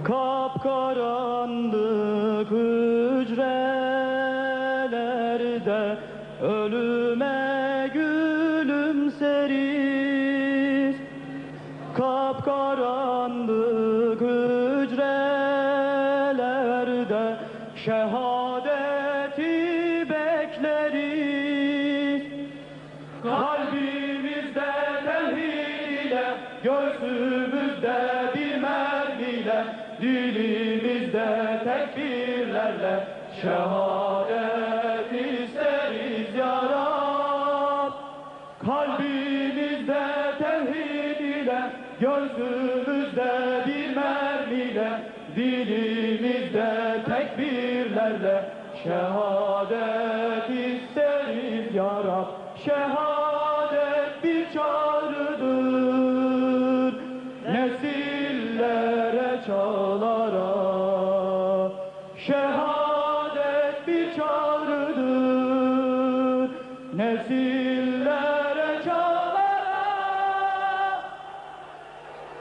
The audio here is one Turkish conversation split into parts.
Kapkaranlık hücrelerde ölüme gülümseriz. Kapkaranlık hücrelerde şehadeti bekleriz. Kalbimizde tevhid ile, göğsümüzde bir mermiyle, dilimizde tekbirlerle şehadet isteriz ya Rab. Kalbimizde tevhid ile, gözümüzde bir mermiyle, dilimizde tekbirlerle şehadet isteriz ya Rab. Şehadet bir çağrıdır nesillere, çağlara. Şehadet bir çağrıdır nesillere, çağlara.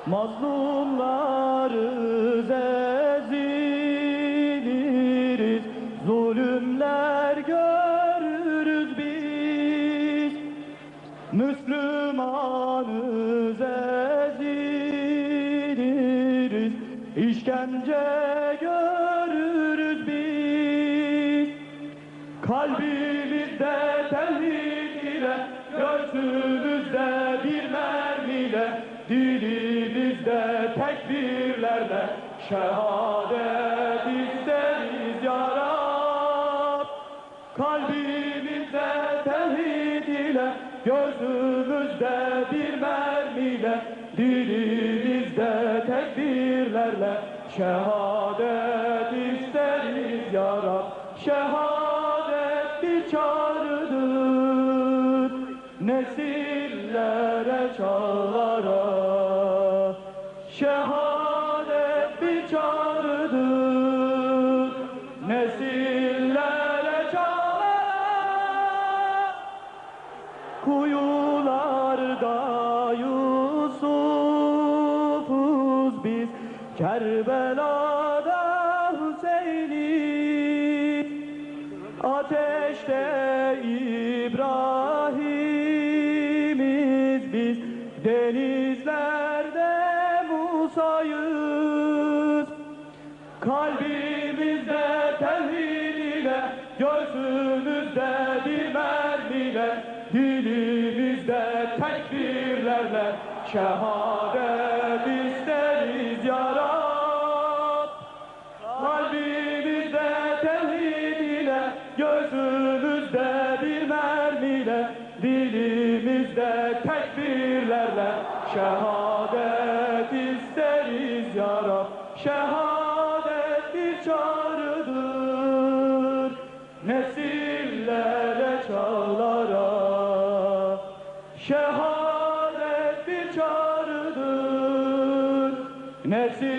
Mazlumlarız, eziliriz, zulümler görürüz biz. Müslümanız, eziliriz, işkence görürüz biz. Kalbimizde tevhid ile, göğsümüzde bir mermiyle, dilimizde tekbirlerle şehadet isteriz ya Rab. Kalbimizde tevhid ile, gözümüzde bir mermiyle, dilimizde tekbirlerle şehadet isteriz ya Rab. Şehadet bir çağrıdır nesillere, çağlara. Şehadet bir çağrıdır nesillere, çağlara. Kuyularda Yusuf'uz biz, Kerbela'da Hüseyin'iz. Ateşte İbrahim'iz biz, denizlerde Musa'yız. Kalbimizde tevhid ile, göğsümüzde bir mermiyle, dilimizde tekbirlerle şehadet isteriz ya Rab. Kalbimizde tevhid ile, gözümüzde bir mermiyle, dilimizde tekbirlerle şehadet isteriz ya Rab. Şehadet bir çağrıdır nesillere, çağlara. Şehadet bir çağrıdır nesillere.